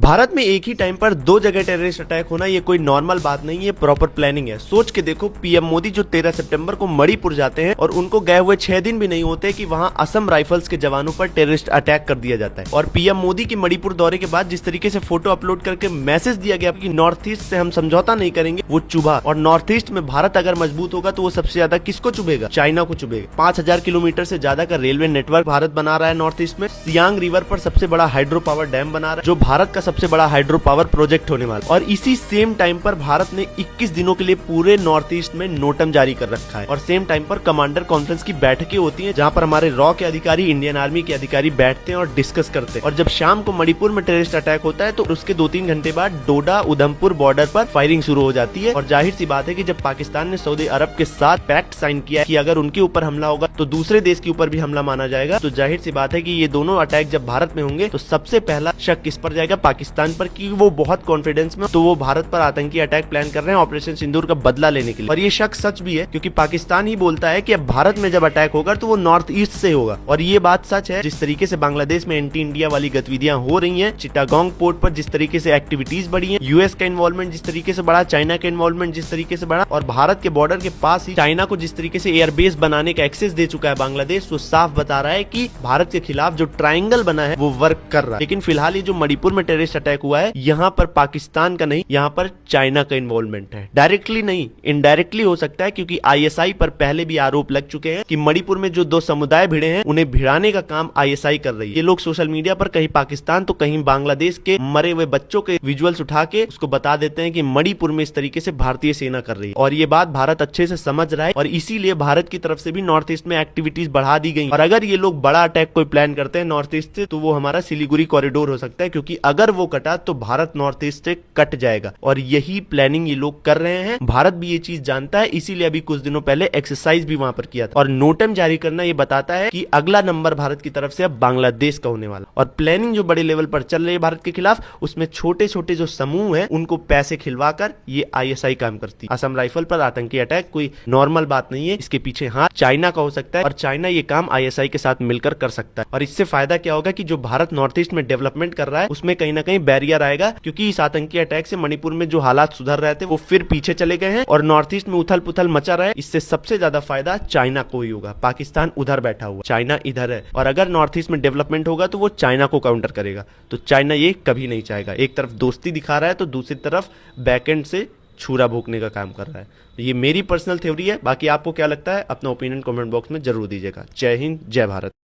भारत में एक ही टाइम पर दो जगह टेररिस्ट अटैक होना ये कोई नॉर्मल बात नहीं है, प्रॉपर प्लानिंग है। सोच के देखो, पीएम मोदी जो 13 सितंबर को मणिपुर जाते हैं और उनको गए हुए 6 दिन भी नहीं होते कि वहां असम राइफल्स के जवानों पर टेररिस्ट अटैक कर दिया जाता है। और पीएम मोदी की मणिपुर दौरे के बाद जिस तरीके से फोटो अपलोड करके मैसेज दिया गया कि नॉर्थ ईस्ट से हम समझौता नहीं करेंगे, वो चुभा। और नॉर्थ ईस्ट में भारत अगर मजबूत होगा तो वो सबसे ज्यादा किसको चुभेगा? चाइना को चुभेगा। 5000 किलोमीटर से ज्यादा का रेलवे नेटवर्क भारत बना रहा है नॉर्थ ईस्ट में। सियांग रिवर पर सबसे बड़ा हाइड्रो पावर डैम बना रहा है, जो भारत का सबसे बड़ा हाइड्रो पावर प्रोजेक्ट होने वाला। और इसी सेम टाइम पर भारत ने 21 दिनों के लिए पूरे नॉर्थ ईस्ट में नोटम जारी कर रखा है। और सेम टाइम पर कमांडर कॉन्फ्रेंस की बैठकें होती हैं, जहां पर हमारे रॉ के अधिकारी, इंडियन आर्मी के अधिकारी बैठते हैं और डिस्कस करते हैं। और जब शाम को मणिपुर में टेररिस्ट अटैक होता है तो उसके 2-3 घंटे बाद डोडा उधमपुर बॉर्डर पर फायरिंग शुरू हो जाती है। और जाहिर सी बात है कि जब पाकिस्तान ने सऊदी अरब के साथ पैक्ट साइन किया कि अगर उनके ऊपर हमला होगा तो दूसरे देश के ऊपर भी हमला माना जाएगा, तो जाहिर सी बात है कि ये दोनों अटैक जब भारत में होंगे तो सबसे पहला शक किस पर जाएगा? पाकिस्तान पर, कि वो बहुत कॉन्फिडेंस में तो वो भारत पर आतंकी अटैक प्लान कर रहे हैं ऑपरेशन सिंदूर का बदला लेने के लिए। और ये शक सच भी है, क्योंकि पाकिस्तान ही बोलता है कि अब भारत में जब अटैक होगा तो वो नॉर्थ ईस्ट से होगा। और ये बात सच है। जिस तरीके से बांग्लादेश में एंटी इंडिया वाली गतिविधियां हो रही हैं, चिटागोंग पोर्ट पर जिस तरीके से एक्टिविटीज बढ़ी है, यूएस का इन्वॉल्वमेंट जिस तरीके से बढ़ा, चाइना का इन्वॉल्वमेंट जिस तरीके से बढ़ा, और भारत के बॉर्डर के पास ही चाइना को जिस तरीके से एयरबेस बनाने का एक्सेस दे चुका है बांग्लादेश, वो साफ बता रहा है कि भारत के खिलाफ जो ट्रायंगल बना है वो वर्क कर रहा है। लेकिन फिलहाल ये जो मणिपुर में टेररिस्ट अटैक हुआ है, यहाँ पर पाकिस्तान का नहीं, यहाँ पर चाइना का इन्वॉल्वमेंट है। डायरेक्टली नहीं, इनडायरेक्टली हो सकता है, क्योंकि आईएसआई पर पहले भी आरोप लग चुके हैं कि मणिपुर में जो दो समुदाय भिड़े हैं उन्हें भिड़ाने का काम आईएसआई कर रही है। ये लोग सोशल मीडिया पर कहीं पाकिस्तान तो कहीं बांग्लादेश के मरे हुए बच्चों के विजुअल्स उठा के उसको बता देते हैं कि मणिपुर में इस तरीके से भारतीय सेना कर रही है। और ये बात भारत अच्छे से समझ रहा है, और इसीलिए भारत की तरफ से भी नॉर्थ ईस्ट में एक्टिविटीज बढ़ा दी गई। और अगर ये लोग बड़ा अटैक कोई प्लान करते हैं नॉर्थ ईस्ट से, तो वो हमारा सिलीगुड़ी कॉरिडोर हो सकता है, क्योंकि अगर वो कटा तो भारत नॉर्थ ईस्ट से कट जाएगा। और यही प्लानिंग ये लोग कर रहे हैं। भारत भी ये चीज जानता है, इसीलिए अभी कुछ दिनों पहले एक्सरसाइज भी वहां पर किया था। और नोटम जारी करना ये बताता है कि अगला नंबर भारत की तरफ से अब बांग्लादेश का होने वाला। और प्लानिंग जो बड़े लेवल पर चल रही है भारत के खिलाफ, उसमें छोटे छोटे जो समूह हैं उनको पैसे खिलवाकर ये आईएसआई काम करती है। असम राइफल पर आतंकी अटैक कोई नॉर्मल बात नहीं है। इसके पीछे हाथ चाइना का हो सकता है, और चाइना ये काम आईएसआई के साथ मिलकर कर सकता है। और इससे फायदा क्या होगा कि जो भारत नॉर्थ ईस्ट में डेवलपमेंट कर रहा है उसमें कहीं ना कहीं बैरियर आएगा, क्योंकि इस आतंकी अटैक से मणिपुर में जो हालात सुधर रहे थे वो फिर पीछे चले गए हैं, और नॉर्थ ईस्ट में उथल पुथल मचा रहा है। इससे सबसे ज्यादा फायदा चाइना को ही होगा। पाकिस्तान उधर बैठा हुआ, चाइना इधर है, और अगर नॉर्थ ईस्ट में डेवलपमेंट होगा तो वो चाइना को काउंटर करेगा। तो चाइना ये कभी नहीं चाहेगा। एक तरफ दोस्ती दिखा रहा है तो दूसरी तरफ बैकएंड से छुरा भोंकने का काम कर रहा है। ये मेरी पर्सनल थ्योरी है, बाकी आपको क्या लगता है अपना ओपिनियन कमेंट बॉक्स में जरूर दीजिएगा। जय हिंद, जय भारत।